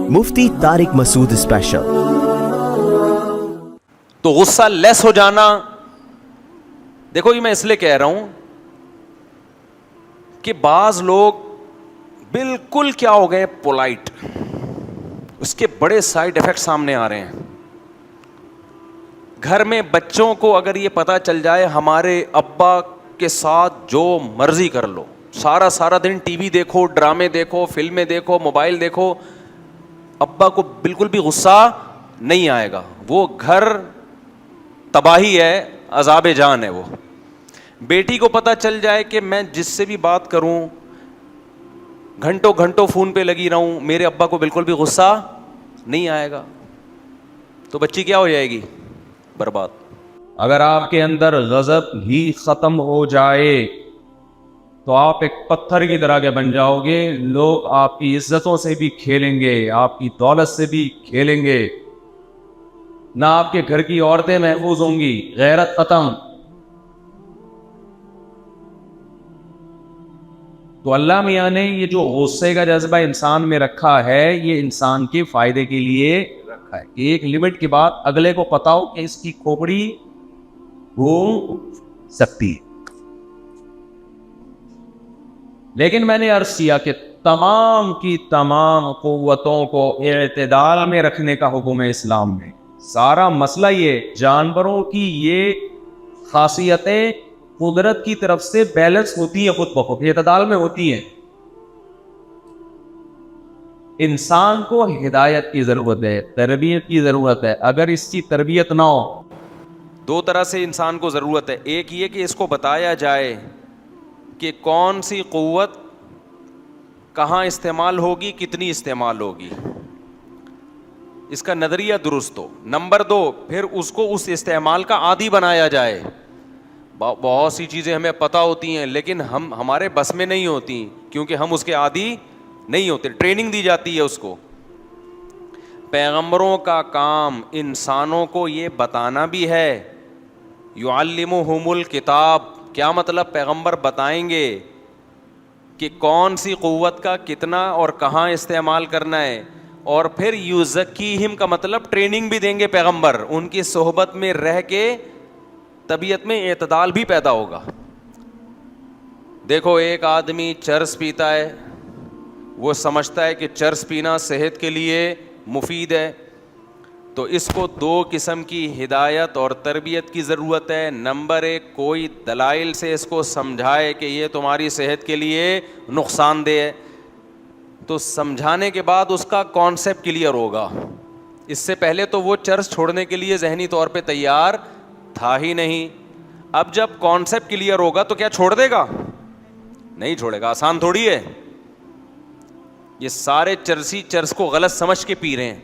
مفتی طارق مسعود special. تو غصہ لیس ہو جانا، دیکھو یہ میں اس لیے کہہ رہا ہوں کہ بعض لوگ بالکل کیا ہو گئے پولائٹ، اس کے بڑے سائیڈ ایفیکٹ سامنے آ رہے ہیں۔ گھر میں بچوں کو اگر یہ پتا چل جائے ہمارے ابا کے ساتھ جو مرضی کر لو، سارا دن ٹی وی دیکھو، ڈرامے دیکھو، فلمیں دیکھو، موبائل دیکھو، ابا کو بالکل بھی غصہ نہیں آئے گا، وہ گھر تباہی ہے، عذاب جان ہے وہ۔ بیٹی کو پتا چل جائے کہ میں جس سے بھی بات کروں، گھنٹوں گھنٹوں فون پہ لگی رہوں، میرے ابا کو بالکل بھی غصہ نہیں آئے گا، تو بچی کیا ہو جائے گی؟ برباد۔ اگر آپ کے اندر غضب ہی ختم ہو جائے تو آپ ایک پتھر کی طرح کے بن جاؤ گے، لوگ آپ کی عزتوں سے بھی کھیلیں گے، آپ کی دولت سے بھی کھیلیں گے، نہ آپ کے گھر کی عورتیں محفوظ ہوں گی، غیرت ختم۔ تو اللہ میاں نے یہ جو غصے کا جذبہ انسان میں رکھا ہے، یہ انسان کے فائدے کے لیے رکھا ہے کہ ایک لمٹ کے بعد اگلے کو پتا ہو کہ اس کی کھوپڑی گھوم سکتی ہے۔ لیکن میں نے عرض کیا کہ تمام کی تمام قوتوں کو اعتدال میں رکھنے کا حکم ہے اسلام میں۔ سارا مسئلہ یہ جانوروں کی یہ خاصیتیں قدرت کی طرف سے بیلنس ہوتی ہیں، خود بخود اعتدال میں ہوتی ہیں۔ انسان کو ہدایت کی ضرورت ہے، تربیت کی ضرورت ہے۔ اگر اس کی تربیت نہ ہو، دو طرح سے انسان کو ضرورت ہے، ایک یہ کہ اس کو بتایا جائے کہ کون سی قوت کہاں استعمال ہوگی، کتنی استعمال ہوگی، اس کا نظریہ درست ہو۔ نمبر دو، پھر اس کو اس استعمال کا عادی بنایا جائے۔ بہت سی چیزیں ہمیں پتہ ہوتی ہیں لیکن ہمارے بس میں نہیں ہوتی کیونکہ ہم اس کے عادی نہیں ہوتے، ٹریننگ دی جاتی ہے اس کو۔ پیغمبروں کا کام انسانوں کو یہ بتانا بھی ہے، یعلمہم الکتاب، کیا مطلب؟ پیغمبر بتائیں گے کہ کون سی قوت کا کتنا اور کہاں استعمال کرنا ہے، اور پھر یزکیہم کا مطلب ٹریننگ بھی دیں گے پیغمبر، ان کی صحبت میں رہ کے طبیعت میں اعتدال بھی پیدا ہوگا۔ دیکھو ایک آدمی چرس پیتا ہے، وہ سمجھتا ہے کہ چرس پینا صحت کے لیے مفید ہے، تو اس کو دو قسم کی ہدایت اور تربیت کی ضرورت ہے۔ نمبر ایک، کوئی دلائل سے اس کو سمجھائے کہ یہ تمہاری صحت کے لیے نقصان دہ ہے، تو سمجھانے کے بعد اس کا کانسیپٹ کلیئر ہوگا۔ اس سے پہلے تو وہ چرس چھوڑنے کے لیے ذہنی طور پہ تیار تھا ہی نہیں۔ اب جب کانسیپٹ کلیئر ہوگا تو کیا چھوڑ دے گا؟ نہیں چھوڑے گا، آسان تھوڑی ہے۔ یہ سارے چرسی چرس کو غلط سمجھ کے پی رہے ہیں،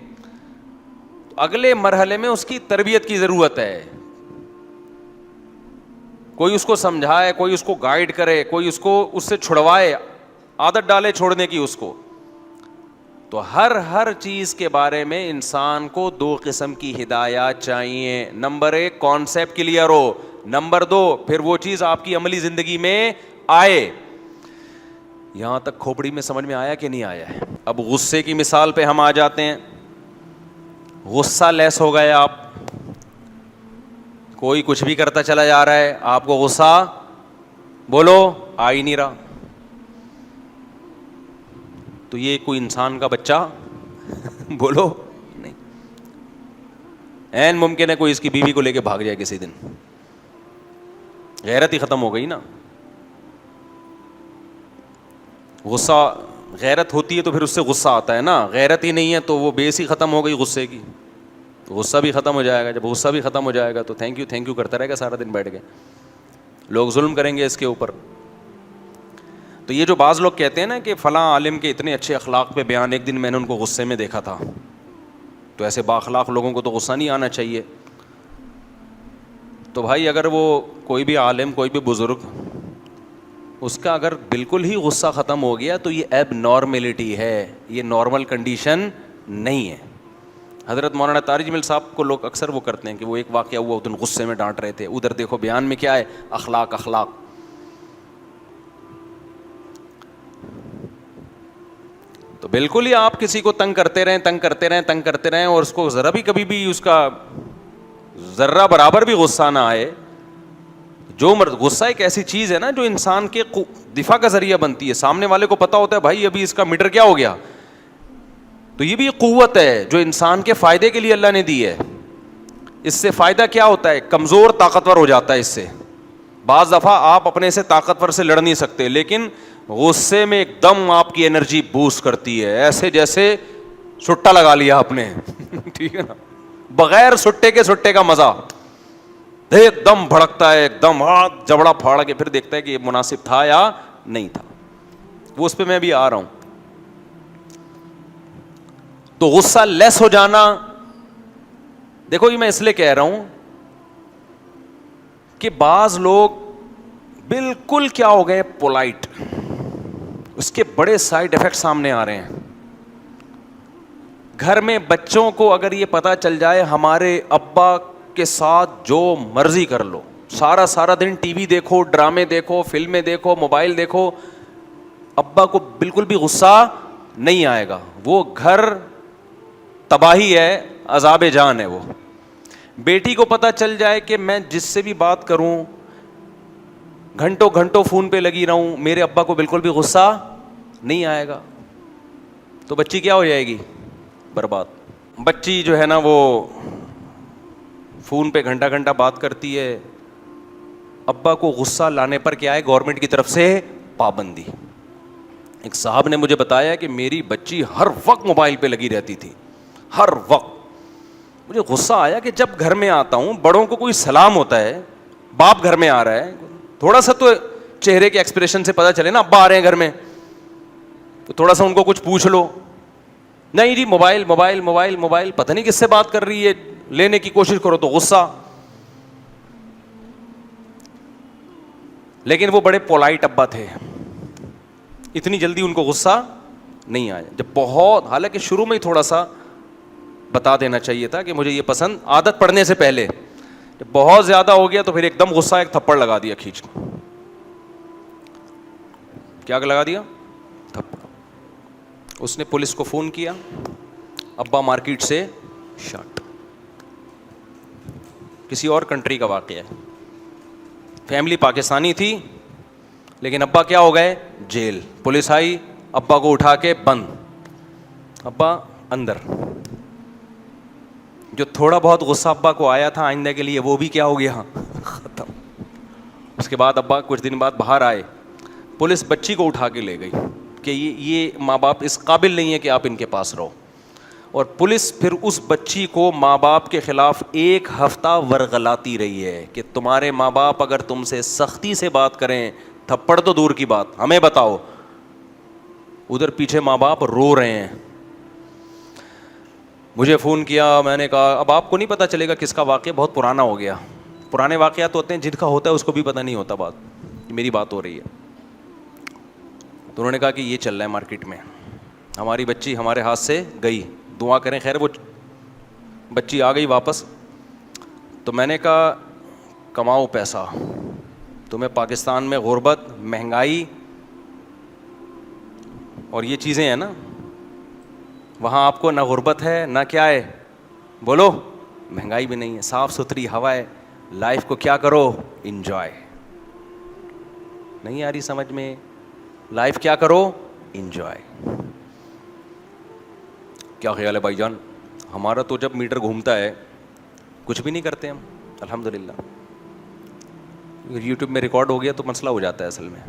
تو اگلے مرحلے میں اس کی تربیت کی ضرورت ہے۔ کوئی اس کو سمجھائے، کوئی اس کو گائیڈ کرے، کوئی اس کو اس سے چھڑوائے، عادت ڈالے چھوڑنے کی اس کو۔ تو ہر چیز کے بارے میں انسان کو دو قسم کی ہدایات چاہیے۔ نمبر ایک، کانسیپٹ کلیئر ہو۔ نمبر دو، پھر وہ چیز آپ کی عملی زندگی میں آئے۔ یہاں تک کھوپڑی میں سمجھ میں آیا کہ نہیں آیا ہے؟ اب غصے کی مثال پہ ہم آ جاتے ہیں۔ غصہ لیس ہو گئے آپ، کوئی کچھ بھی کرتا چلا جا رہا ہے، آپ کو غصہ بولو آ ہی نہیں رہا، تو یہ کوئی انسان کا بچہ بولو نہیں، عین ممکن ہے کوئی اس کی بیوی کو لے کے بھاگ جائے کسی دن، غیرت ہی ختم ہو گئی نا۔ غصہ غیرت ہوتی ہے تو پھر اس سے غصہ آتا ہے نا، غیرت ہی نہیں ہے تو وہ بیس ہی ختم ہو گئی غصے کی، تو غصہ بھی ختم ہو جائے گا۔ جب غصہ بھی ختم ہو جائے گا تو تھینک یو کرتا رہے گا سارا دن بیٹھ کے، لوگ ظلم کریں گے اس کے اوپر۔ تو یہ جو بعض لوگ کہتے ہیں نا کہ فلاں عالم کے اتنے اچھے اخلاق پہ بیان، ایک دن میں نے ان کو غصے میں دیکھا تھا، تو ایسے با اخلاق لوگوں کو تو غصہ نہیں آنا چاہیے۔ تو بھائی اگر وہ کوئی بھی عالم، کوئی بھی بزرگ، اس کا اگر بالکل ہی غصہ ختم ہو گیا تو یہ ایب نارملٹی ہے، یہ نارمل کنڈیشن نہیں ہے۔ حضرت مولانا طارق جمیل صاحب کو لوگ اکثر وہ کرتے ہیں کہ وہ ایک واقعہ ہوا، اس دن غصے میں ڈانٹ رہے تھے، ادھر دیکھو بیان میں کیا ہے، اخلاق۔ تو بالکل ہی آپ کسی کو تنگ کرتے رہیں اور اس کو ذرا بھی کبھی بھی اس کا ذرہ برابر بھی غصہ نہ آئے. جو غصہ ایک ایسی چیز ہے نا جو انسان کے دفاع کا ذریعہ بنتی ہے. سامنے والے کو پتا ہوتا ہے بھائی ابھی اس کا میٹر کیا ہو گیا, تو یہ بھی ایک قوت ہے جو انسان کے فائدے کے لیے اللہ نے دی ہے. اس سے فائدہ کیا ہوتا ہے, کمزور طاقتور ہو جاتا ہے. اس سے بعض دفعہ آپ اپنے سے طاقتور سے لڑ نہیں سکتے, لیکن غصے میں ایک دم آپ کی انرجی بوسٹ کرتی ہے, ایسے جیسے سٹا لگا لیا آپ نے. ٹھیک ہے نا, بغیر سٹے کے سٹے کا مزہ, ایک دم بھڑکتا ہے, ایک دم ہاتھ جبڑا پھاڑ کے پھر دیکھتا ہے کہ یہ مناسب تھا یا نہیں تھا. وہ اس پہ میں بھی آ رہا ہوں. تو غصہ لیس ہو جانا, دیکھو یہ میں اس لیے کہہ رہا ہوں کہ بعض لوگ بالکل کیا ہو گئے پولائٹ, اس کے بڑے سائیڈ ایفیکٹ سامنے آ رہے ہیں. گھر میں بچوں کو اگر یہ پتا چل جائے ہمارے ابا کے ساتھ جو مرضی کر لو, سارا دن ٹی وی دیکھو, ڈرامے دیکھو, فلمیں دیکھو, موبائل دیکھو, ابا کو بالکل بھی غصہ نہیں آئے گا, وہ گھر تباہی ہے, عذاب جان ہے وہ. بیٹی کو پتا چل جائے کہ میں جس سے بھی بات کروں گھنٹوں فون پہ لگی رہوں, میرے ابا کو بالکل بھی غصہ نہیں آئے گا, تو بچی کیا ہو جائے گی, برباد. بچی جو ہے نا وہ فون پہ گھنٹہ بات کرتی ہے, ابا کو غصہ لانے پر کیا ہے گورنمنٹ کی طرف سے پابندی. ایک صاحب نے مجھے بتایا کہ میری بچی ہر وقت موبائل پہ لگی رہتی تھی, ہر وقت. مجھے غصہ آیا کہ جب گھر میں آتا ہوں, بڑوں کو کوئی سلام ہوتا ہے, باپ گھر میں آ رہا ہے, تھوڑا سا تو چہرے کے ایکسپریشن سے پتا چلے نا ابا آ رہے ہیں گھر میں, تو تھوڑا سا ان کو کچھ پوچھ لو. نہیں جی موبائل, پتہ نہیں کس سے بات کر رہی ہے, لینے کی کوشش کرو تو غصہ. لیکن وہ بڑے پولائٹ ابا تھے, اتنی جلدی ان کو غصہ نہیں آیا. جب بہت, حالانکہ شروع میں ہی تھوڑا سا بتا دینا چاہیے تھا کہ مجھے یہ پسند, عادت پڑنے سے پہلے. جب بہت زیادہ ہو گیا تو پھر ایک دم غصہ, ایک تھپڑ لگا دیا کھینچ کے. کیا لگا دیا, تھپڑ. اس نے پولیس کو فون کیا, ابا مارکیٹ سے شاٹ. کسی اور کنٹری کا واقعہ ہے, فیملی پاکستانی تھی لیکن ابا کیا ہو گئے, جیل. پولیس آئی, ابا کو اٹھا کے بند, ابا اندر. جو تھوڑا بہت غصہ ابا کو آیا تھا آئندہ کے لیے وہ بھی کیا ہو گیا, ختم. اس کے بعد ابا کچھ دن بعد باہر آئے, پولیس بچی کو اٹھا کے لے گئی کہ یہ ماں باپ اس قابل نہیں ہے کہ آپ ان کے پاس رہو. اور پولیس پھر اس بچی کو ماں باپ کے خلاف 1 ہفتہ ورغلاتی رہی ہے کہ تمہارے ماں باپ اگر تم سے سختی سے بات کریں, تھپڑ تو دور کی بات, ہمیں بتاؤ. ادھر پیچھے ماں باپ رو رہے ہیں. مجھے فون کیا, میں نے کہا اب آپ کو نہیں پتہ چلے گا کس کا واقعہ بہت پرانا ہو گیا. پرانے واقعات ہوتے ہیں جن کا ہوتا ہے اس کو بھی پتہ نہیں ہوتا بات, میری بات ہو رہی ہے. تو انہوں نے کہا کہ یہ چل رہا ہے مارکیٹ میں, ہماری بچی ہمارے ہاتھ سے گئی, دعا کریں. خیر وہ بچی آ گئی واپس. تو میں نے کہا کماؤ پیسہ, تمہیں پاکستان میں غربت, مہنگائی اور یہ چیزیں ہیں نا, وہاں آپ کو نہ غربت ہے نہ کیا ہے, بولو, مہنگائی بھی نہیں ہے, صاف ستھری ہوا ہے. لائف کو کیا کرو, انجوائے. نہیں آ رہی سمجھ میں, لائف کیا کرو, انجوائے. کیا خیال ہے بھائی جان؟ ہمارا تو جب میٹر گھومتا ہے کچھ بھی نہیں کرتے ہم, الحمدللہ. یوٹیوب میں ریکارڈ ہو گیا تو مسئلہ ہو جاتا ہے اصل میں,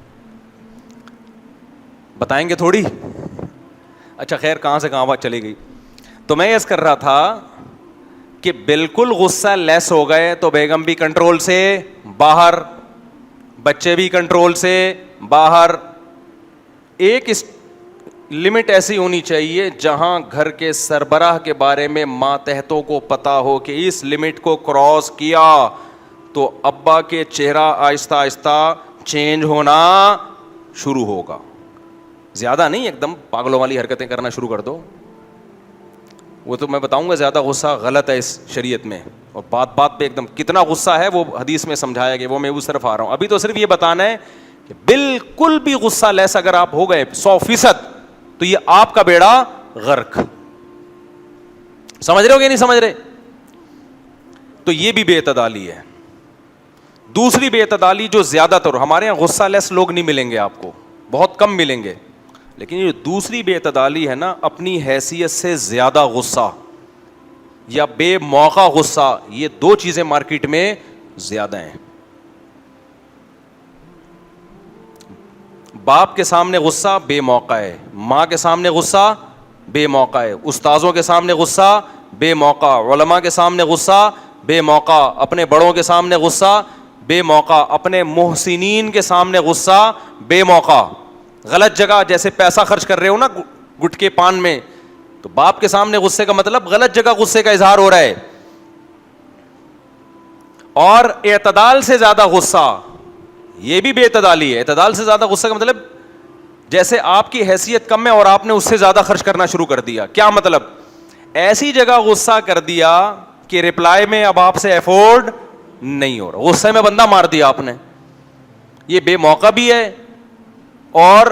بتائیں گے تھوڑی. اچھا خیر, کہاں سے کہاں بات چلی گئی. تو میں یس کر رہا تھا کہ بالکل غصہ لیس ہو گئے تو بیگم بھی کنٹرول سے باہر, بچے بھی کنٹرول سے باہر. ایک لمٹ ایسی ہونی چاہیے جہاں گھر کے سربراہ کے بارے میں ماتحتوں کو پتا ہو کہ اس لمٹ کو کراس کیا تو ابا کے چہرہ آہستہ آہستہ چینج ہونا شروع ہوگا. زیادہ نہیں ایک دم پاگلوں والی حرکتیں کرنا شروع کر دو, وہ تو میں بتاؤں گا زیادہ غصہ غلط ہے اس شریعت میں, اور بات بات پہ ایک دم کتنا غصہ ہے وہ حدیث میں سمجھایا گیا, وہ میں اس طرف آ رہا ہوں. ابھی تو صرف یہ بتانا ہے کہ بالکل بھی غصہ لیس اگر آپ ہو گئے 100%, تو یہ آپ کا بیڑا غرق. سمجھ رہے ہو کہ نہیں سمجھ رہے؟ تو یہ بھی بے اعتدالی ہے. دوسری بے اعتدالی جو زیادہ تر ہمارے یہاں غصہ لیس لوگ نہیں ملیں گے آپ کو, بہت کم ملیں گے, لیکن یہ دوسری بے اعتدالی ہے نا, اپنی حیثیت سے زیادہ غصہ یا بے موقع غصہ, یہ دو چیزیں مارکیٹ میں زیادہ ہیں. باپ کے سامنے غصہ بے موقع ہے, ماں کے سامنے غصہ بے موقع ہے, استاذوں کے سامنے غصہ بے موقع, علماء کے سامنے غصہ بے موقع, اپنے بڑوں کے سامنے غصہ بے موقع, اپنے محسنین کے سامنے غصہ بے موقع. غلط جگہ جیسے پیسہ خرچ کر رہے ہو نا گٹکے پان میں, تو باپ کے سامنے غصے کا مطلب غلط جگہ غصے کا اظہار ہو رہا ہے. اور اعتدال سے زیادہ غصہ یہ بھی بے اعتدالی ہے. اعتدال سے زیادہ غصہ کا مطلب جیسے آپ کی حیثیت کم ہے اور آپ نے اس سے زیادہ خرچ کرنا شروع کر دیا. کیا مطلب؟ ایسی جگہ غصہ کر دیا کہ رپلائی میں اب آپ سے ایفورڈ نہیں ہو رہا, غصے میں بندہ مار دیا آپ نے. یہ بے موقع بھی ہے, اور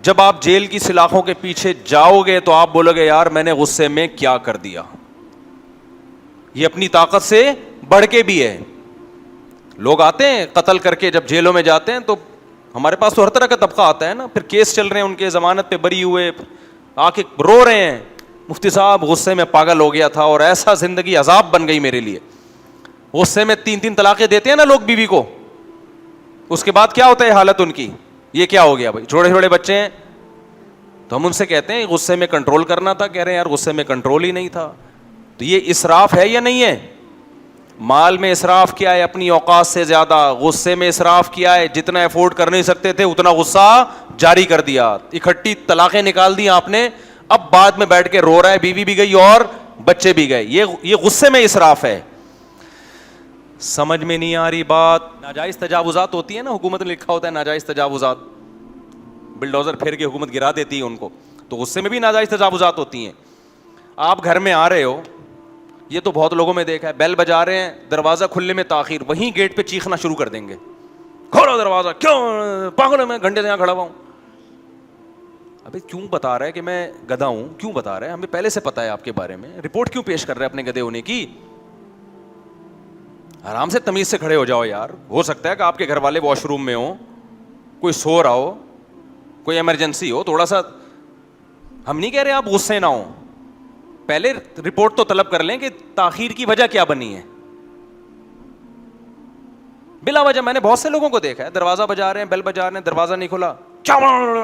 جب آپ جیل کی سلاخوں کے پیچھے جاؤ گے تو آپ بولو گے یار میں نے غصے میں کیا کر دیا. یہ اپنی طاقت سے بڑھ کے بھی ہے. لوگ آتے ہیں قتل کر کے جب جیلوں میں جاتے ہیں تو ہمارے پاس تو ہر طرح کا طبقہ آتا ہے نا, پھر کیس چل رہے ہیں ان کے, ضمانت پہ بری ہوئے, آ کے رو رہے ہیں مفتی صاحب غصے میں پاگل ہو گیا تھا اور ایسا زندگی عذاب بن گئی میرے لیے. غصے میں 3 طلاقیں دیتے ہیں نا لوگ بیوی کو, اس کے بعد کیا ہوتا ہے حالت ان کی, یہ کیا ہو گیا بھائی, چھوٹے چھوٹے بچے ہیں. تو ہم ان سے کہتے ہیں غصے میں کنٹرول کرنا تھا, کہہ رہے ہیں یار غصے میں کنٹرول ہی نہیں تھا. تو یہ اسراف ہے یا نہیں ہے؟ مال میں اسراف کیا ہے اپنی اوقات سے زیادہ, غصے میں اسراف کیا ہے, جتنا افورڈ کر نہیں سکتے تھے اتنا غصہ جاری کر دیا, اکٹھی طلاقیں نکال دی آپ نے, اب بعد میں بیٹھ کے رو رہا ہے, بیوی بھی گئی اور بچے بھی گئے. یہ غصے میں اسراف ہے. سمجھ میں نہیں آ رہی بات؟ ناجائز تجاوزات ہوتی ہے نا, حکومت نے لکھا ہوتا ہے ناجائز تجاوزات, بلڈوزر پھیر کے حکومت گرا دیتی ہے ان کو, تو غصے میں بھی ناجائز تجاوزات ہوتی ہیں. آپ گھر میں آ رہے ہو, یہ تو بہت لوگوں میں دیکھا ہے, بیل بجا رہے ہیں, دروازہ کھلنے میں تاخیر, وہیں گیٹ پہ چیخنا شروع کر دیں گے, کھولو دروازہ, کیوں پاگل میں گھنٹے سے یہاں کھڑا ہوا ہوں. ابھی کیوں بتا رہا ہے کہ میں گدھا ہوں, کیوں بتا رہا ہے, ہمیں پہلے سے پتا ہے آپ کے بارے میں, رپورٹ کیوں پیش کر رہا ہے اپنے گدھے ہونے کی. آرام سے تمیز سے کھڑے ہو جاؤ یار. ہو سکتا ہے کہ آپ کے گھر والے واش روم میں ہوں, کوئی سو رہا ہو, کوئی ایمرجنسی ہو, تھوڑا سا, ہم نہیں کہہ رہے آپ غصے نہ ہوں, پہلے رپورٹ تو طلب کر لیں کہ تاخیر کی وجہ کیا بنی ہے. بلا وجہ میں نے بہت سے لوگوں کو دیکھا ہے, دروازہ بجا رہے ہیں, بیل بجا رہے ہیں, دروازہ نہیں کھولا, کیا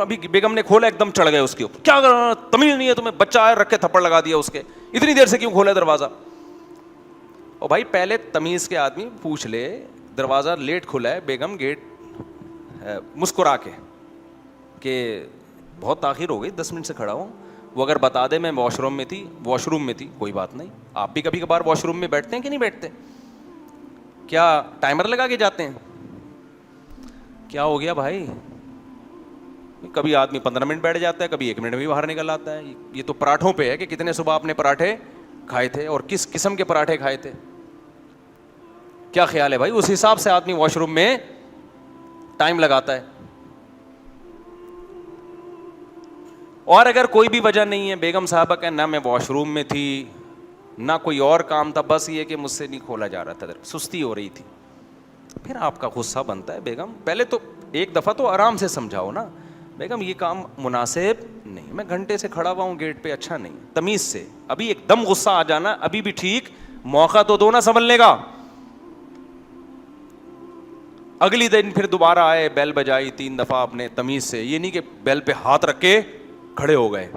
ابھی بیگم نے کھولا ایک دم چڑھ گئے اس کے اوپر, کیا تمیز نہیں ہے تمہیں, بچہ آیا رکھ کے تھپڑ لگا دیا اس کے, اتنی دیر سے کیوں کھولا دروازہ. اور بھائی پہلے تمیز کے آدمی پوچھ لے, دروازہ لیٹ کھلا ہے, بیگم گیٹ مسکرا کے کہ بہت تاخیر ہو گئی, 10 منٹ سے کھڑا ہوں, وہ اگر بتا دے میں واش روم میں تھی, کوئی بات نہیں. آپ بھی کبھی کبھار واش روم میں بیٹھتے ہیں کہ نہیں بیٹھتے؟ کیا ٹائمر لگا کے جاتے ہیں؟ کیا ہو گیا بھائی, کبھی آدمی 15 منٹ بیٹھ جاتا ہے, کبھی 1 منٹ میں بھی باہر نکل آتا ہے. یہ تو پراٹھوں پہ ہے کہ کتنے صبح آپ نے پراٹھے کھائے تھے اور کس قسم کے پراٹھے کھائے تھے. کیا خیال ہے بھائی, اس حساب سے آدمی واش روم میں ٹائم لگاتا ہے. اور اگر کوئی بھی وجہ نہیں ہے, بیگم صاحبہ کہ نہ میں واش روم میں تھی, نہ کوئی اور کام تھا, بس یہ کہ مجھ سے نہیں کھولا جا رہا تھا, سستی ہو رہی تھی, پھر آپ کا غصہ بنتا ہے. بیگم پہلے تو ایک دفعہ تو آرام سے سمجھاؤ نا, بیگم یہ کام مناسب نہیں, میں گھنٹے سے کھڑا ہوا ہوں گیٹ پہ, اچھا نہیں, تمیز سے. ابھی ایک دم غصہ آ جانا ابھی بھی ٹھیک, موقع تو دو نا سنبھلنے کا. اگلی دن پھر دوبارہ آئے, بیل بجائی 3 دفعہ آپ نے تمیز سے, یہ نہیں کہ بیل پہ ہاتھ رکھ کے کھڑے ہو گئے.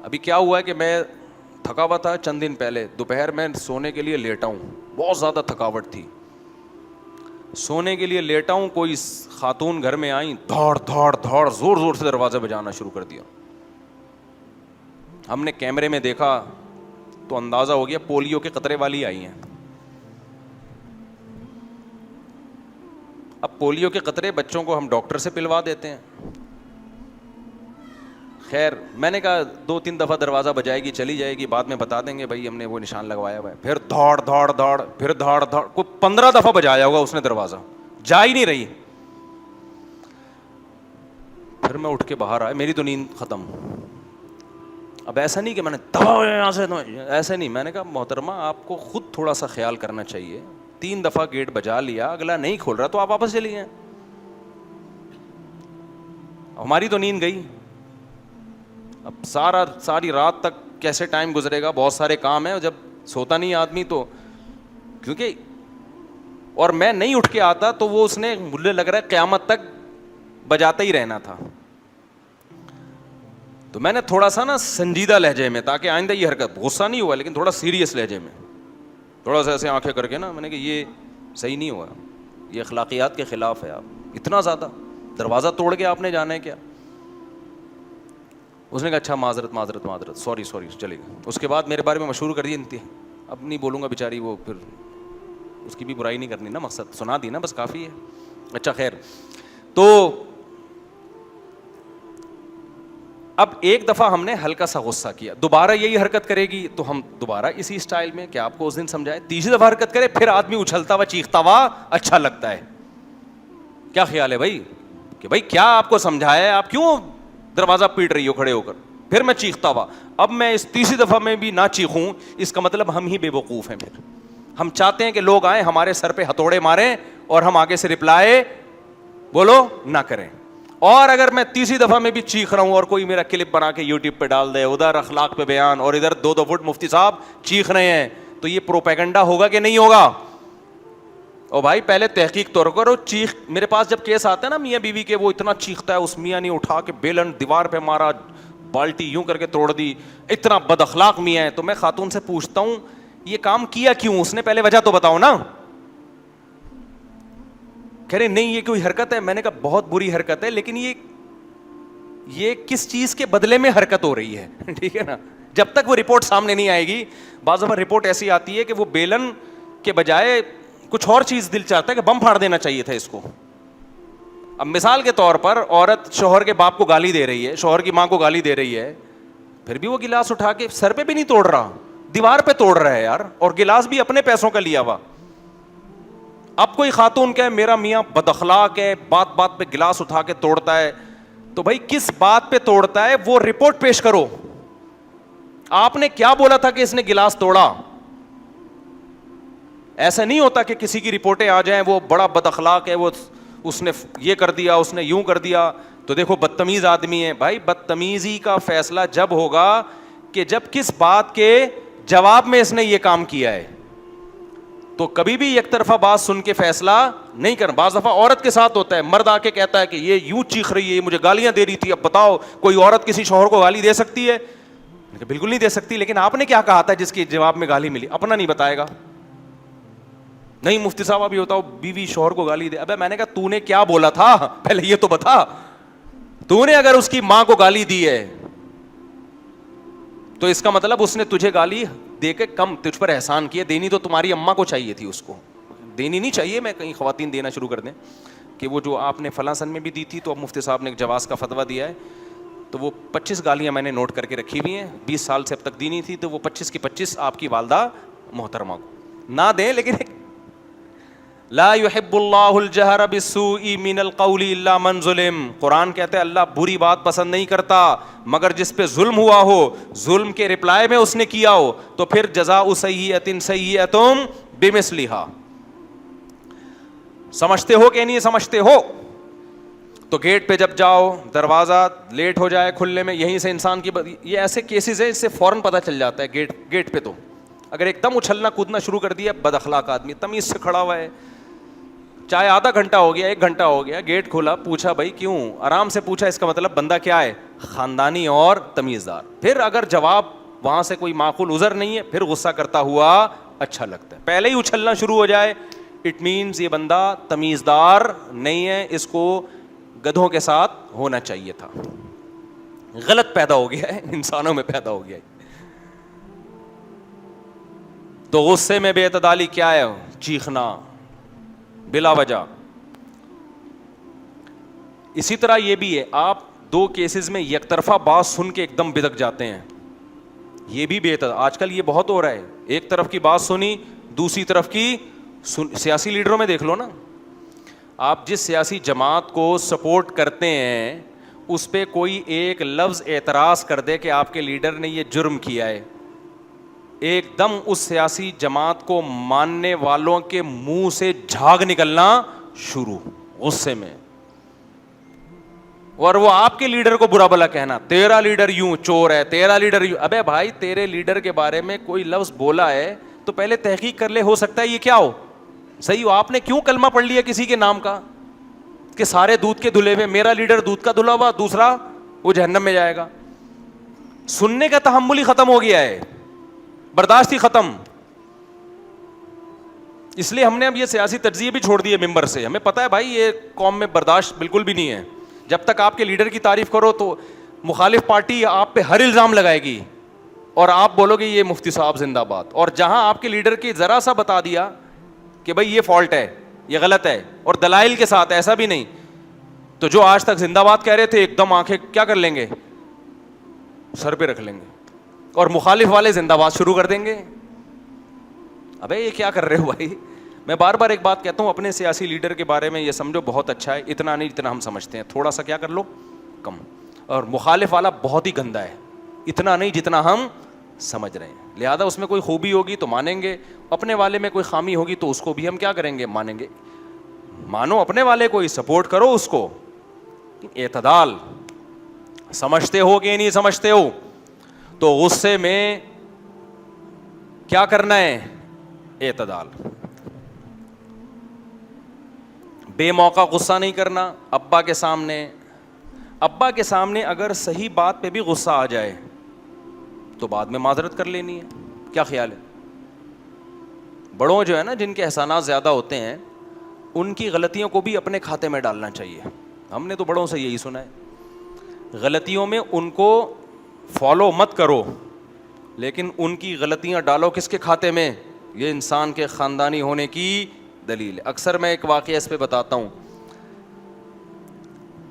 ابھی کیا ہوا ہے کہ میں تھکا ہوا تھا چند دن پہلے, دوپہر میں سونے کے لیے لیٹا ہوں, بہت زیادہ تھکاوٹ تھی, سونے کے لیے لیٹا ہوں, کوئی خاتون گھر میں آئیں, دھاڑ دھاڑ دھاڑ زور زور سے دروازہ بجانا شروع کر دیا. ہم نے کیمرے میں دیکھا تو اندازہ ہو گیا پولیو کے قطرے والی آئی ہیں. اب پولیو کے قطرے بچوں کو ہم ڈاکٹر سے پلوا دیتے ہیں. خیر میں نے کہا 2-3 دفعہ دروازہ بجائے گی, چلی جائے گی, بعد میں بتا دیں گے بھائی ہم نے وہ نشان لگوایا ہوا ہے. پھر دھاڑ دھاڑ دھاڑ, پھر دھاڑ دھاڑ, کوئی 15 دفعہ بجایا ہوگا اس نے دروازہ, جا ہی نہیں رہی. پھر میں اٹھ کے باہر آیا, میری تو نیند ختم. اب ایسا نہیں کہ میں نے دباؤ یہاں سے, ایسا نہیں. میں نے کہا محترمہ آپ کو خود تھوڑا سا خیال کرنا چاہیے, 3 دفعہ گیٹ بجا لیا, اگلا نہیں کھول رہا تو آپ واپس چلی جائیں. ہماری تو نیند گئی. اب ساری رات تک کیسے ٹائم گزرے گا, بہت سارے کام ہیں, جب سوتا نہیں آدمی تو, کیونکہ اور میں نہیں اٹھ کے آتا تو وہ اس نے مجھے لگ رہا ہے قیامت تک بجاتا ہی رہنا تھا. تو میں نے تھوڑا سا نا سنجیدہ لہجے میں, تاکہ آئندہ یہ حرکت, غصہ نہیں ہوا لیکن تھوڑا سیریس لہجے میں, تھوڑا سا ایسے آنکھیں کر کے نا, میں نے کہا یہ صحیح نہیں ہوا, یہ اخلاقیات کے خلاف ہے. آپ اتنا زیادہ دروازہ توڑ کے آپ نے جانا ہے کیا؟ اس نے کہا اچھا معذرت, سوری چلے گا. اس کے بعد میرے بارے میں مشہور کر دی, اب نہیں بولوں گا بیچاری, وہ پھر اس کی بھی برائی نہیں کرنی نا, مقصد سنا دی نا, بس کافی ہے. اچھا خیر, تو اب ایک دفعہ ہم نے ہلکا سا غصہ کیا, دوبارہ یہی حرکت کرے گی تو ہم دوبارہ اسی اسٹائل میں, کہ آپ کو اس دن سمجھائے. تیسری دفعہ حرکت کرے پھر آدمی اچھلتا ہوا چیختا ہوا اچھا لگتا ہے. کیا خیال ہے بھائی, کہ بھائی کیا آپ کو سمجھایا ہے, آپ کیوں دروازہ پیٹ رہی ہو کھڑے ہو کر؟ پھر میں چیختا ہوا. اب میں اس تیسری دفعہ میں بھی نہ چیخوں, اس کا مطلب ہم ہی بے وقوف ہیں. پھر ہم چاہتے ہیں کہ لوگ آئیں ہمارے سر پہ ہتھوڑے ماریں اور ہم آگے سے رپلائی بولو نہ کریں. اور اگر میں تیسری دفعہ میں بھی چیخ رہا ہوں اور کوئی میرا کلپ بنا کے یوٹیوب پہ ڈال دے, ادھر اخلاق پہ بیان اور ادھر 2 فٹ مفتی صاحب چیخ رہے ہیں, تو یہ پروپیگنڈا ہوگا کہ نہیں ہوگا؟ او بھائی پہلے تحقیق تو کرو. چیخ, میرے پاس جب کیس آتا ہے نا میاں بیوی کے, وہ اتنا چیختا ہے, اس میاں نے اٹھا کے بیلن دیوار پہ مارا, بالٹی یوں کر کے توڑ دی, اتنا بد اخلاق میاں ہے. تو میں خاتون سے پوچھتا ہوں یہ کام کیا کیوں, اس نے پہلے وجہ تو بتاؤ نا. کہہ رہے نہیں یہ کوئی حرکت ہے. میں نے کہا بہت بری حرکت ہے, لیکن یہ کس چیز کے بدلے میں حرکت ہو رہی ہے؟ ٹھیک ہے نا, جب تک وہ رپورٹ سامنے نہیں آئے گی. بعض دفعہ رپورٹ ایسی آتی ہے کہ وہ بیلن کے بجائے کچھ اور چیز دل چاہتا ہے کہ بم پھاڑ دینا چاہیے تھا اس کو. اب مثال کے طور پر عورت شوہر کے باپ کو گالی دے رہی ہے, شوہر کی ماں کو گالی دے رہی ہے, پھر بھی وہ گلاس اٹھا کے سر پہ بھی نہیں توڑ رہا, دیوار پہ توڑ رہا ہے یار, اور گلاس بھی اپنے پیسوں کا لیا ہوا. اب کوئی خاتون کہ میرا میاں بد اخلاق ہے, بات بات پہ گلاس اٹھا کے توڑتا ہے, تو بھائی کس بات پہ توڑتا ہے وہ رپورٹ پیش کرو. آپ نے کیا بولا تھا کہ اس نے گلاس توڑا؟ ایسا نہیں ہوتا کہ کسی کی رپورٹیں آ جائیں وہ بڑا بد اخلاق ہے, وہ اس نے یہ کر دیا, اس نے یوں کر دیا, تو دیکھو بدتمیز آدمی ہے. بھائی بدتمیزی کا فیصلہ جب ہوگا کہ جب کس بات کے جواب میں اس نے یہ کام کیا ہے. تو کبھی بھی ایک طرفہ بات سن کے فیصلہ نہیں کرنا. بعض دفعہ عورت کے ساتھ ہوتا ہے, مرد آ کے کہتا ہے کہ یہ یوں چیخ رہی ہے, یہ مجھے گالیاں دے رہی تھی, اب بتاؤ کوئی عورت کسی شوہر کو گالی دے سکتی ہے؟ بالکل نہیں دے سکتی. لیکن آپ نے کیا کہا تھا جس کے جواب میں گالی ملی؟ اپنا نہیں بتائے گا. نہیں مفتی صاحب ابھی ہوتا بیوی شوہر کو گالی دے. ابے میں نے کہا تو نے کیا بولا تھا پہلے یہ تو بتا. تو نے اگر اس کی ماں کو گالی دی ہے تو اس کا مطلب اس نے تجھے گالی دے کے کم تجھ پر احسان کیا. دینی تو تمہاری اماں کو چاہیے تھی, اس کو دینی نہیں چاہیے. میں کہیں خواتین دینا شروع کر دیں کہ وہ جو آپ نے فلاں سن میں بھی دی تھی, تو اب مفتی صاحب نے ایک جواز کا فتویٰ دیا ہے, تو وہ 25 گالیاں میں نے نوٹ کر کے رکھی ہوئی ہیں, 20 سال سے اب تک دی نہیں تھی, تو وہ 25 کی 25 آپ کی والدہ محترمہ کو نہ دیں. لیکن لا يحب اللہ الجہر بالسوء من القول الا من ظلم. قرآن کہتے ہیں اللہ بری بات پسند نہیں کرتا مگر جس پہ ظلم ہوا ہو, ظلم کے رپلائی میں اس نے کیا ہو, تو پھر جزاء سیئۃ سیئۃ بمثلھا. سمجھتے ہو کہ نہیں سمجھتے ہو؟ تو گیٹ پہ جب جاؤ, دروازہ لیٹ ہو جائے کھلنے میں, یہیں سے انسان کی یہ ایسے کیسز ہیں اس سے فوراً پتہ چل جاتا ہے. گیٹ پہ تو اگر ایک دم اچھلنا کودنا شروع کر دیا, بد اخلاق آدمی تمیز سے کھڑا ہوا ہے, چاہے آدھا گھنٹہ ہو گیا 1 گھنٹہ ہو گیا, گیٹ کھولا, پوچھا بھائی کیوں, آرام سے پوچھا, اس کا مطلب بندہ کیا ہے, خاندانی اور تمیزدار. پھر اگر جواب وہاں سے کوئی معقول عذر نہیں ہے, پھر غصہ کرتا ہوا اچھا لگتا ہے. پہلے ہی اچھلنا شروع ہو جائے, اٹ مینز یہ بندہ تمیزدار نہیں ہے, اس کو گدھوں کے ساتھ ہونا چاہیے تھا. غلط پیدا ہو گیا ہے, انسانوں میں پیدا ہو گیا ہے. تو غصے میں بے اعتدالی کیا ہے؟ چیخنا بلا وجہ. اسی طرح یہ بھی ہے, آپ 2 کیسز میں یک طرفہ بات سن کے ایک دم بدک جاتے ہیں, یہ بھی بے اعتدالی. آج کل یہ بہت ہو رہا ہے, ایک طرف کی بات سنی, دوسری طرف کی سیاسی لیڈروں میں دیکھ لو نا, آپ جس سیاسی جماعت کو سپورٹ کرتے ہیں اس پہ کوئی ایک لفظ اعتراض کر دے کہ آپ کے لیڈر نے یہ جرم کیا ہے, ایک دم اس سیاسی جماعت کو ماننے والوں کے منہ سے جھاگ نکلنا شروع غصے میں, اور وہ آپ کے لیڈر کو برا بھلا کہنا, تیرا لیڈر یوں چور ہے, تیرا لیڈر یوں. ابے بھائی تیرے لیڈر کے بارے میں کوئی لفظ بولا ہے تو پہلے تحقیق کر لے, ہو سکتا ہے یہ کیا ہو, صحیح ہو. آپ نے کیوں کلمہ پڑھ لیا کسی کے نام کا کہ سارے دودھ کے دھلے ہوئے, میرا لیڈر دودھ کا دھلا ہوا, دوسرا وہ جہنم میں جائے گا. سننے کا تحمل ہی ختم ہو گیا ہے, برداشت ہی ختم. اس لیے ہم نے اب یہ سیاسی تجزیے بھی چھوڑ دیے ممبر سے. ہمیں پتہ ہے بھائی یہ قوم میں برداشت بالکل بھی نہیں ہے. جب تک آپ کے لیڈر کی تعریف کرو تو مخالف پارٹی آپ پہ ہر الزام لگائے گی اور آپ بولو گے یہ مفتی صاحب زندہ باد. اور جہاں آپ کے لیڈر کی ذرا سا بتا دیا کہ بھائی یہ فالٹ ہے, یہ غلط ہے, اور دلائل کے ساتھ, ایسا بھی نہیں, تو جو آج تک زندہ باد کہہ رہے تھے ایک دم آنکھیں کیا کر لیں گے, سر پہ رکھ لیں گے, اور مخالف والے زندہ باد شروع کر دیں گے. ابے یہ کیا کر رہے ہو بھائی. میں بار بار ایک بات کہتا ہوں, اپنے سیاسی لیڈر کے بارے میں یہ سمجھو بہت اچھا ہے, اتنا نہیں جتنا ہم سمجھتے ہیں, تھوڑا سا کیا کر لو کم. اور مخالف والا بہت ہی گندا ہے, اتنا نہیں جتنا ہم سمجھ رہے ہیں. لہذا اس میں کوئی خوبی ہوگی تو مانیں گے, اپنے والے میں کوئی خامی ہوگی تو اس کو بھی ہم کیا کریں گے, مانیں گے. مانو اپنے والے کو ہی, سپورٹ کرو اس کو. اعتدال سمجھتے ہو کہ نہیں سمجھتے ہو, تو غصے میں کیا کرنا ہے, اعتدال. بے موقع غصہ نہیں کرنا. ابا کے سامنے اگر صحیح بات پہ بھی غصہ آ جائے تو بعد میں معذرت کر لینی ہے. کیا خیال ہے؟ بڑوں جو ہے نا, جن کے احسانات زیادہ ہوتے ہیں, ان کی غلطیوں کو بھی اپنے کھاتے میں ڈالنا چاہیے. ہم نے تو بڑوں سے یہی سنا ہے, غلطیوں میں ان کو فالو مت کرو, لیکن ان کی غلطیاں ڈالو کس کے کھاتے میں, یہ انسان کے خاندانی ہونے کی دلیل ہے. اکثر میں ایک واقعہ اس پہ بتاتا ہوں.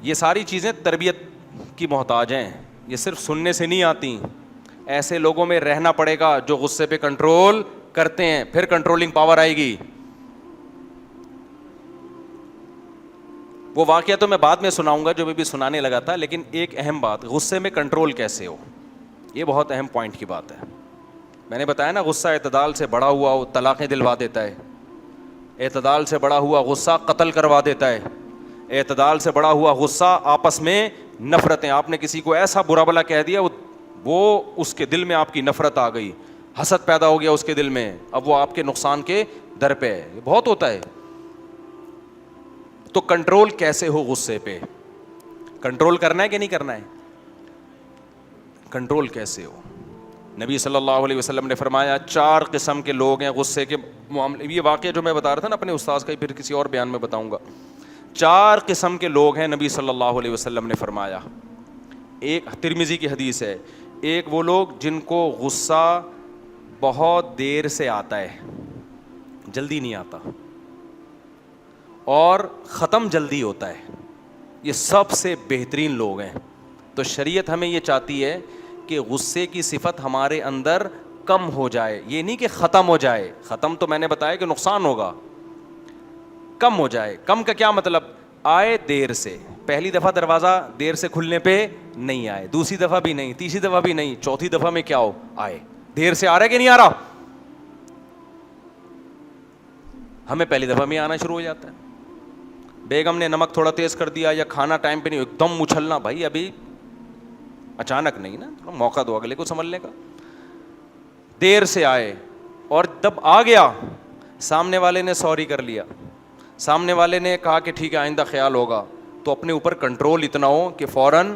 یہ ساری چیزیں تربیت کی محتاج ہیں, یہ صرف سننے سے نہیں آتی. ایسے لوگوں میں رہنا پڑے گا جو غصے پہ کنٹرول کرتے ہیں, پھر کنٹرولنگ پاور آئے گی. وہ واقعہ تو میں بعد میں سناؤں گا جو میں بھی سنانے لگا تھا, لیکن ایک اہم بات, غصے میں کنٹرول کیسے ہو, یہ بہت اہم پوائنٹ کی بات ہے. میں نے بتایا نا, غصہ اعتدال سے بڑا ہوا وہ طلاقیں دلوا دیتا ہے, اعتدال سے بڑا ہوا غصہ قتل کروا دیتا ہے, اعتدال سے بڑا ہوا غصہ آپس میں نفرتیں. آپ نے کسی کو ایسا برا بلا کہہ دیا, وہ اس کے دل میں آپ کی نفرت آ گئی, حسد پیدا ہو گیا اس کے دل میں, اب وہ آپ کے نقصان کے در پہ ہے. یہ بہت ہوتا ہے. تو کنٹرول کیسے ہو غصے پہ, کنٹرول کرنا ہے کہ نہیں کرنا ہے, کنٹرول کیسے ہو. نبی صلی اللہ علیہ وسلم نے فرمایا 4 قسم کے لوگ ہیں غصے کے معاملے. یہ واقعہ جو میں بتا رہا تھا نا اپنے استاذ کا, پھر کسی اور بیان میں بتاؤں گا. 4 قسم کے لوگ ہیں نبی صلی اللہ علیہ وسلم نے فرمایا. ایک ترمذی کی حدیث ہے, ایک وہ لوگ جن کو غصہ بہت دیر سے آتا ہے, جلدی نہیں آتا, اور ختم جلدی ہوتا ہے. یہ سب سے بہترین لوگ ہیں. تو شریعت ہمیں یہ چاہتی ہے کہ غصے کی صفت ہمارے اندر کم ہو جائے, یہ نہیں کہ ختم ہو جائے. ختم تو میں نے بتایا کہ نقصان ہوگا, کم ہو جائے. کم کا کیا مطلب, آئے دیر سے, پہلی دفعہ دروازہ دیر سے کھلنے پہ نہیں آئے, دوسری دفعہ بھی نہیں, تیسری دفعہ بھی نہیں, چوتھی دفعہ میں کیا ہو, آئے. دیر سے آ رہا ہے کہ نہیں آ رہا, ہمیں پہلی دفعہ میں آنا شروع ہو جاتا ہے. بیگم نے نمک تھوڑا تیز کر دیا یا کھانا ٹائم پہ نہیں, ایک دم اچھلنا, بھائی ابھی اچانک نہیں نا, تھوڑا موقع دو اگلے کو سنبھلنے کا. دیر سے آئے, اور جب آ گیا سامنے والے نے سوری کر لیا, سامنے والے نے کہا کہ ٹھیک ہے آئندہ خیال ہوگا, تو اپنے اوپر کنٹرول اتنا ہو کہ فوراً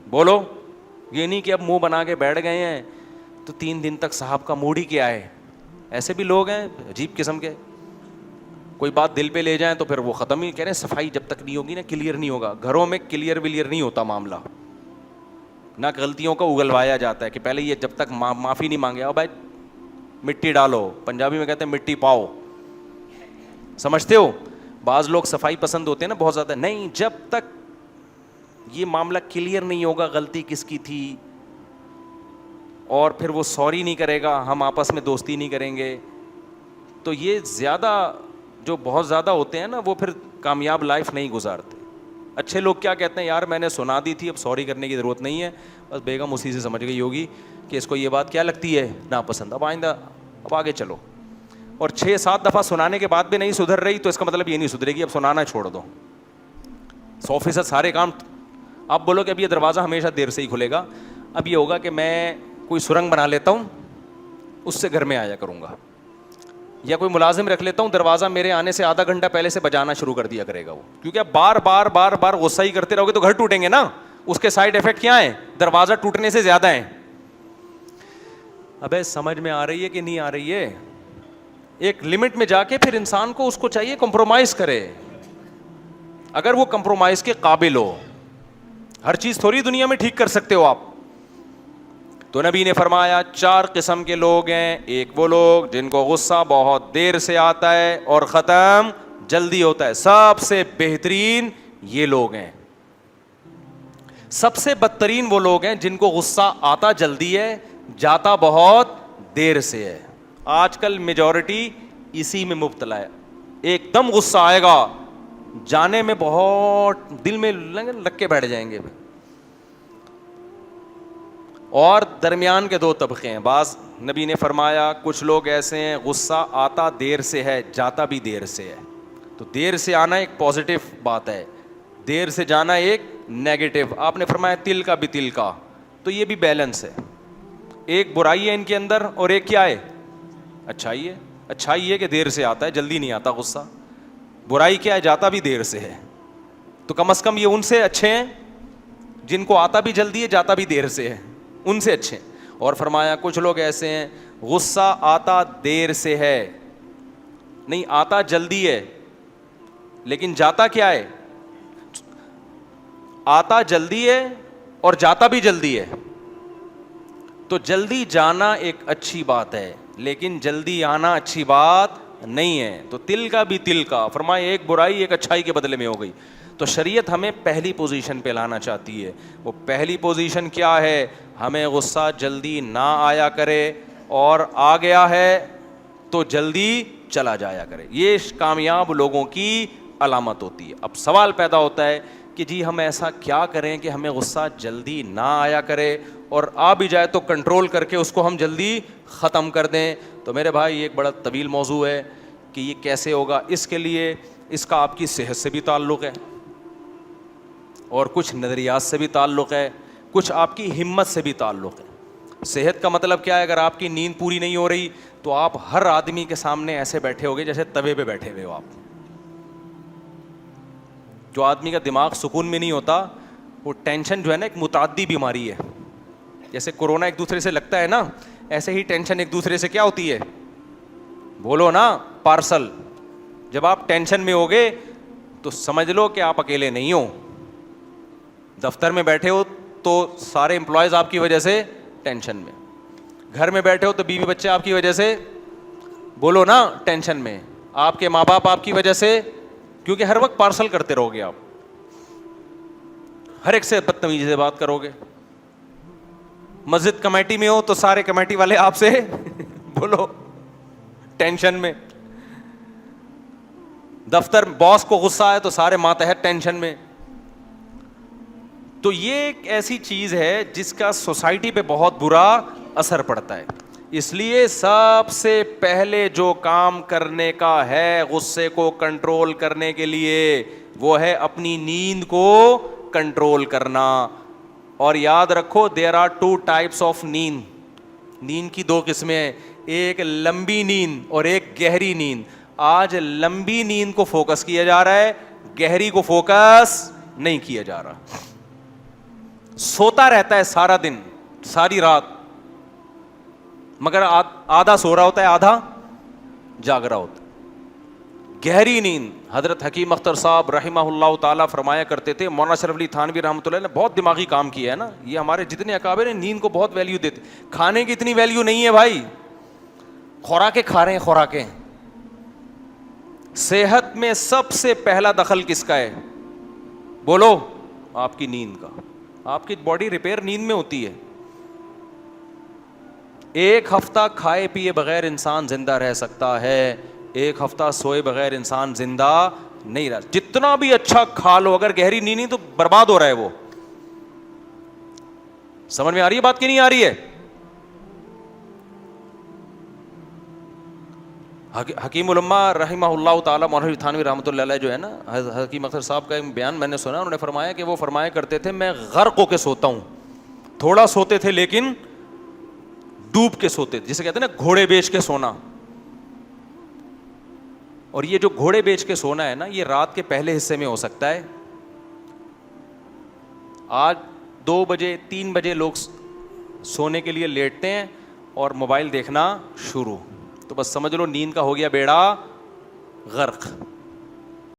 بولو. یہ نہیں کہ اب منہ بنا کے بیٹھ گئے ہیں تو 3 دن تک صاحب کا موڈ ہی کیا ہے. ایسے بھی لوگ ہیں عجیب قسم کے, کوئی بات دل پہ لے جائیں تو پھر وہ ختم ہی. کہہ رہے ہیں صفائی جب تک نہیں ہوگی نا, کلیئر نہیں ہوگا. گھروں میں کلیئر نہیں ہوتا معاملہ, نہ غلطیوں کا اگلوایا جاتا ہے کہ پہلے یہ جب تک معافی نہیں مانگے, بھائی مٹی ڈالو, پنجابی میں کہتے ہیں مٹی پاؤ, سمجھتے ہو. بعض لوگ صفائی پسند ہوتے ہیں نا بہت زیادہ, نہیں, جب تک یہ معاملہ کلیئر نہیں ہوگا غلطی کس کی تھی, اور پھر وہ سوری نہیں کرے گا, ہم آپس میں دوستی نہیں کریں گے, تو یہ زیادہ جو بہت زیادہ ہوتے ہیں نا وہ پھر کامیاب لائف نہیں گزارتے. اچھے لوگ کیا کہتے ہیں, یار میں نے سنا دی تھی, اب سوری کرنے کی ضرورت نہیں ہے, بس بیگم اسی سے سمجھ گئی ہوگی کہ اس کو یہ بات کیا لگتی ہے ناپسند, اب آئندہ اب آگے چلو. اور 6-7 دفعہ سنانے کے بعد بھی نہیں سدھر رہی تو اس کا مطلب یہ نہیں سدھرے گی, اب سنانا چھوڑ دو. 100% سارے کام آپ بولو کہ اب یہ دروازہ ہمیشہ دیر سے ہی کھلے گا, اب یہ ہوگا کہ میں کوئی سرنگ بنا لیتا ہوں, اس سے گھر میں آیا کروں گا, یا کوئی ملازم رکھ لیتا ہوں, دروازہ میرے آنے سے آدھا گھنٹہ پہلے سے بجانا شروع کر دیا کرے گا وہ, کیونکہ اب بار بار بار بار غصہ ہی کرتے رہو گے تو گھر ٹوٹیں گے نا. اس کے سائڈ افیکٹ کیا ہیں, دروازہ ٹوٹنے سے زیادہ ہیں. ابے سمجھ میں آ رہی ہے کہ نہیں آ رہی ہے؟ ایک لمٹ میں جا کے پھر انسان کو اس کو چاہیے کمپرومائز کرے, اگر وہ کمپرومائز کے قابل ہو. ہر چیز تھوڑی دنیا میں ٹھیک کر سکتے ہو آپ. تو نبی نے فرمایا 4 قسم کے لوگ ہیں. ایک وہ لوگ جن کو غصہ بہت دیر سے آتا ہے اور ختم جلدی ہوتا ہے, سب سے بہترین یہ لوگ ہیں. سب سے بدترین وہ لوگ ہیں جن کو غصہ آتا جلدی ہے, جاتا بہت دیر سے ہے. آج کل میجورٹی اسی میں مبتلا ہے. ایک دم غصہ آئے گا, جانے میں بہت دل میں لگ کے بیٹھ جائیں گے. اور درمیان کے 2 طبقے ہیں. بعض نبی نے فرمایا کچھ لوگ ایسے ہیں غصہ آتا دیر سے ہے, جاتا بھی دیر سے ہے. تو دیر سے آنا ایک پازیٹیو بات ہے, دیر سے جانا ایک نیگیٹو. آپ نے فرمایا تل کا بھی تل کا, تو یہ بھی بیلنس ہے. ایک برائی ہے ان کے اندر اور ایک کیا ہے, اچھائی ہے. اچھائی ہے کہ دیر سے آتا ہے, جلدی نہیں آتا غصہ. برائی کیا ہے, جاتا بھی دیر سے ہے. تو کم از کم یہ ان سے اچھے ہیں جن کو آتا بھی جلدی ہے, جاتا بھی دیر سے ہے, ان سے اچھے. اور فرمایا کچھ لوگ ایسے ہیں غصہ آتا دیر سے ہے, نہیں آتا جلدی ہے, لیکن جاتا کیا ہے, آتا جلدی ہے اور جاتا بھی جلدی ہے. تو جلدی جانا ایک اچھی بات ہے, لیکن جلدی آنا اچھی بات نہیں ہے. تو تل کا بھی تل کا, فرمایا ایک برائی ایک اچھائی کے بدلے میں ہو گئی. تو شریعت ہمیں پہلی پوزیشن پہ لانا چاہتی ہے. وہ پہلی پوزیشن کیا ہے, ہمیں غصہ جلدی نہ آیا کرے, اور آ گیا ہے تو جلدی چلا جایا کرے. یہ کامیاب لوگوں کی علامت ہوتی ہے. اب سوال پیدا ہوتا ہے کہ جی ہم ایسا کیا کریں کہ ہمیں غصہ جلدی نہ آیا کرے, اور آ بھی جائے تو کنٹرول کر کے اس کو ہم جلدی ختم کر دیں. تو میرے بھائی یہ ایک بڑا طویل موضوع ہے کہ یہ کیسے ہوگا. اس کے لیے اس کا آپ کی صحت سے بھی تعلق ہے, اور کچھ نظریات سے بھی تعلق ہے, کچھ آپ کی ہمت سے بھی تعلق ہے. صحت کا مطلب کیا ہے, اگر آپ کی نیند پوری نہیں ہو رہی تو آپ ہر آدمی کے سامنے ایسے بیٹھے ہوگے جیسے توے پہ بیٹھے ہوئے ہو آپ. جو آدمی کا دماغ سکون میں نہیں ہوتا, وہ ٹینشن جو ہے نا ایک متعدی بیماری ہے. جیسے کورونا ایک دوسرے سے لگتا ہے نا, ایسے ہی ٹینشن ایک دوسرے سے کیا ہوتی ہے, بولو نا, پارسل. جب آپ ٹینشن میں ہوگے تو سمجھ لو کہ آپ اکیلے نہیں ہو. دفتر میں بیٹھے ہو تو سارے امپلائیز آپ کی وجہ سے ٹینشن میں, گھر میں بیٹھے ہو تو بیوی بچے آپ کی وجہ سے, بولو نا, ٹینشن میں. آپ کے ماں باپ آپ کی وجہ سے, کیونکہ ہر وقت پارسل کرتے رہو گے آپ, ہر ایک سے بدتمیزی سے بات کرو گے. مسجد کمیٹی میں ہو تو سارے کمیٹی والے آپ سے بولو ٹینشن میں. دفتر باس کو غصہ آئے تو سارے ماتحت ٹینشن میں. تو یہ ایک ایسی چیز ہے جس کا سوسائٹی پہ بہت برا اثر پڑتا ہے. اس لیے سب سے پہلے جو کام کرنے کا ہے غصے کو کنٹرول کرنے کے لیے, وہ ہے اپنی نیند کو کنٹرول کرنا. اور یاد رکھو دیر آر 2 types آف نیند. نیند کی 2 قسمیں ہیں, ایک لمبی نیند اور ایک گہری نیند. آج لمبی نیند کو فوکس کیا جا رہا ہے, گہری کو فوکس نہیں کیا جا رہا. سوتا رہتا ہے سارا دن ساری رات, مگر آدھا سو رہا ہوتا ہے آدھا جاگ رہا ہوتا ہے. گہری نیند, حضرت حکیم اختر صاحب رحمہ اللہ تعالیٰ فرمایا کرتے تھے, مولانا شرف علی تھانوی رحمۃ اللہ نے بہت دماغی کام کیا ہے نا. یہ ہمارے جتنے اکابر ہیں نیند کو بہت ویلیو دیتے. کھانے کی اتنی ویلیو نہیں ہے بھائی, خوراکیں کھا رہے ہیں خوراکیں. صحت میں سب سے پہلا دخل کس کا ہے, بولو, آپ کی نیند کا. آپ کی باڈی ریپیئر نیند میں ہوتی ہے. 1 ہفتہ کھائے پیے بغیر انسان زندہ رہ سکتا ہے, 1 ہفتہ سوئے بغیر انسان زندہ نہیں رہا. جتنا بھی اچھا کھا لو اگر گہری نیند نہیں تو برباد ہو رہا ہے وہ. سمجھ میں آ رہی ہے بات کی نہیں آ رہی ہے؟ حکیم الامہ رحمہ اللہ تعالی مولانا تھانوی رحمۃ اللہ علیہ جو ہے نا, حکیم اختر صاحب کا ایک بیان میں نے سنا, انہوں نے فرمایا کہ وہ فرمایا کرتے تھے میں غرق ہو کے سوتا ہوں. تھوڑا سوتے تھے لیکن ڈوب کے سوتے تھے, جسے کہتے ہیں نا گھوڑے بیچ کے سونا. اور یہ جو گھوڑے بیچ کے سونا ہے نا, یہ رات کے پہلے حصے میں ہو سکتا ہے. آج 2 بجے 3 بجے لوگ سونے کے لیے لیٹتے ہیں اور موبائل دیکھنا شروع, تو بس سمجھ لو نیند کا ہو گیا بیڑا غرق.